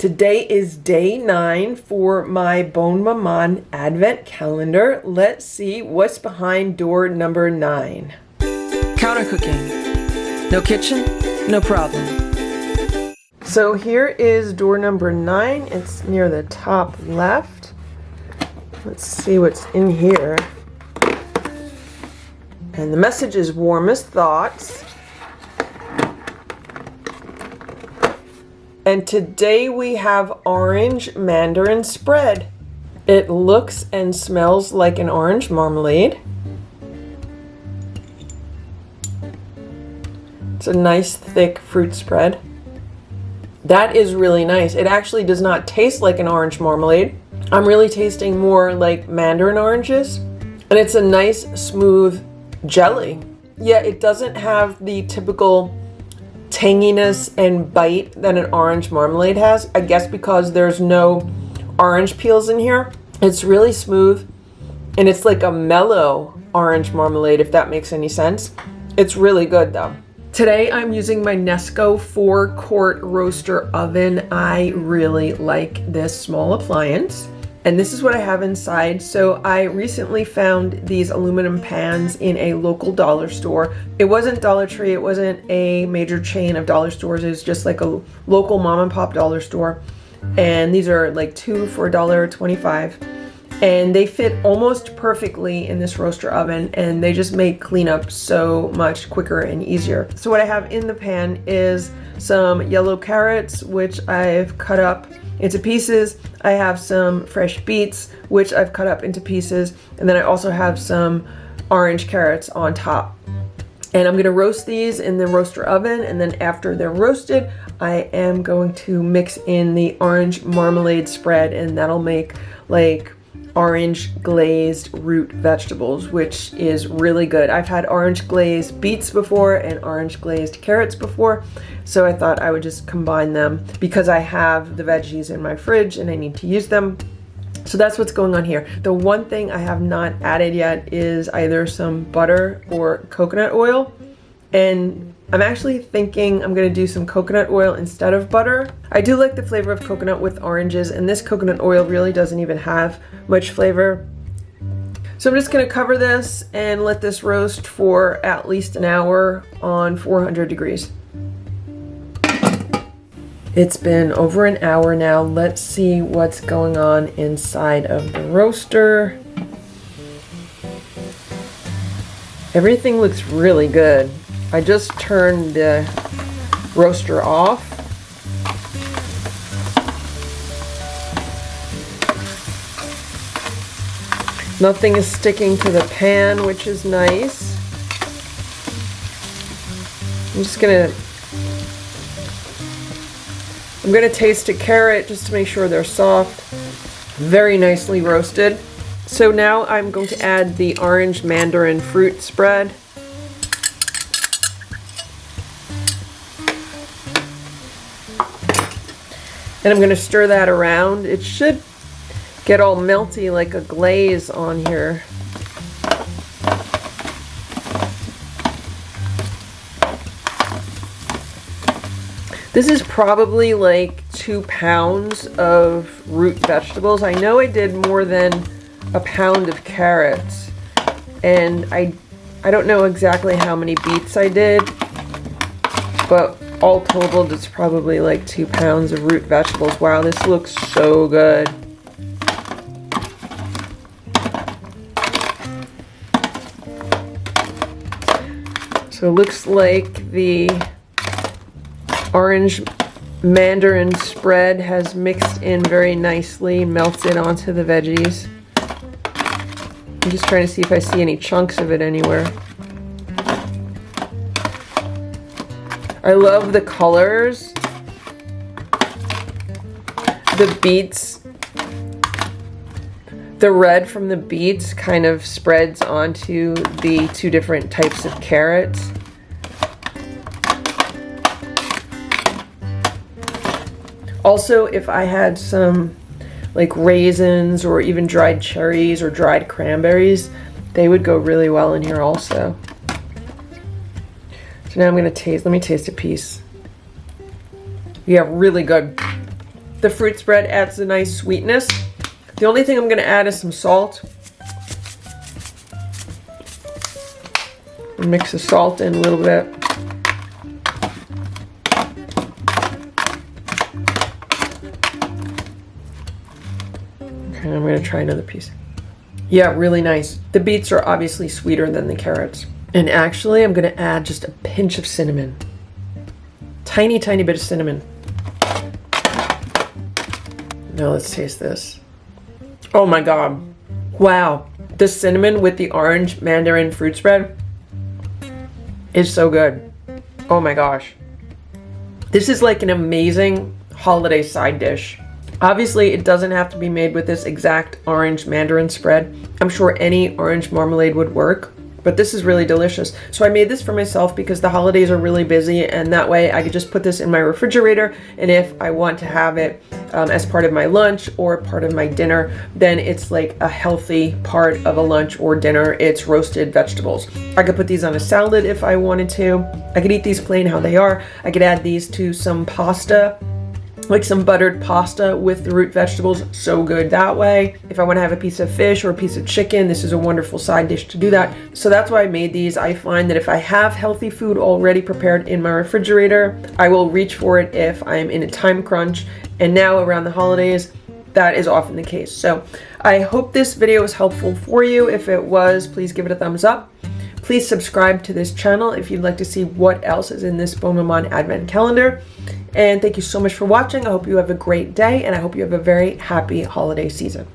Today is day 9 for my Bonne Maman advent calendar. Let's see what's behind door number 9. Counter cooking. No kitchen, no problem. So here is door number 9. It's near the top left. Let's see what's in here. And the message is warmest thoughts. And today we have orange Mandarin spread. It looks and smells like an orange marmalade. It's a nice thick fruit spread. That is really nice. It actually does not taste like an orange marmalade. I'm really tasting more like Mandarin oranges. And it's a nice smooth jelly. Yeah, it doesn't have the typical tanginess and bite that an orange marmalade has. I guess because there's no orange peels in here. It's really smooth and it's like a mellow orange marmalade, if that makes any sense. It's really good though. Today I'm using my Nesco 4-quart roaster oven. I really like this small appliance. And this is what I have inside. So I recently found these aluminum pans in a local dollar store. It wasn't Dollar Tree, it wasn't a major chain of dollar stores. It was just like a local mom and pop dollar store. And these are like 2 for $1.25. And they fit almost perfectly in this roaster oven, and they just make cleanup so much quicker and easier. So what I have in the pan is some yellow carrots, which I've cut up into pieces. I have some fresh beets, which I've cut up into pieces. And then I also have some orange carrots on top. And I'm gonna roast these in the roaster oven. And then after they're roasted, I am going to mix in the orange marmalade spread, and that'll make like orange glazed root vegetables, which is really good. I've had orange glazed beets before and orange glazed carrots before, so I thought I would just combine them because I have the veggies in my fridge and I need to use them. So that's what's going on here. The one thing I have not added yet is either some butter or coconut oil, and I'm actually thinking I'm gonna do some coconut oil instead of butter. I do like the flavor of coconut with oranges, and this coconut oil really doesn't even have much flavor. So I'm just gonna cover this and let this roast for at least an hour on 400 degrees. It's been over an hour now. Let's see what's going on inside of the roaster. Everything looks really good. I just turned the roaster off. Nothing is sticking to the pan, which is nice. I'm gonna taste a carrot just to make sure they're soft. Very nicely roasted. So now I'm going to add the orange mandarin fruit spread. And I'm going to stir that around. It should get all melty like a glaze on here. This is probably like 2 pounds of root vegetables. I know I did more than a pound of carrots. And I don't know exactly how many beets I did, but all totaled, it's probably like 2 pounds of root vegetables. Wow, this looks so good. So it looks like the orange mandarin spread has mixed in very nicely, melted onto the veggies. I'm just trying to see if I see any chunks of it anywhere. I love the colors. The beets, the red from the beets kind of spreads onto the 2 different types of carrots. Also, if I had some like raisins or even dried cherries or dried cranberries, they would go really well in here also. So now I'm gonna taste, let me taste a piece. Yeah, really good. The fruit spread adds a nice sweetness. The only thing I'm going to add is some salt. Mix the salt in a little bit. Okay, I'm going to try another piece. Yeah, really nice. The beets are obviously sweeter than the carrots. And actually, I'm going to add just a pinch of cinnamon. Tiny, tiny bit of cinnamon. Now let's taste this. Oh my God. Wow. The cinnamon with the orange mandarin fruit spread is so good. Oh my gosh. This is like an amazing holiday side dish. Obviously, it doesn't have to be made with this exact orange mandarin spread. I'm sure any orange marmalade would work, but this is really delicious. So I made this for myself because the holidays are really busy, and that way I could just put this in my refrigerator, and if I want to have it as part of my lunch or part of my dinner, then it's like a healthy part of a lunch or dinner. It's roasted vegetables. I could put these on a salad if I wanted to. I could eat these plain how they are. I could add these to some pasta, like some buttered pasta with the root vegetables. So good that way. If I want to have a piece of fish or a piece of chicken, this is a wonderful side dish to do that. So that's why I made these. I find that if I have healthy food already prepared in my refrigerator, I will reach for it if I'm in a time crunch. And now around the holidays, that is often the case. So I hope this video was helpful for you. If it was, please give it a thumbs up. Please subscribe to this channel if you'd like to see what else is in this Bonne Maman Advent calendar. And thank you so much for watching. I hope you have a great day, and I hope you have a very happy holiday season.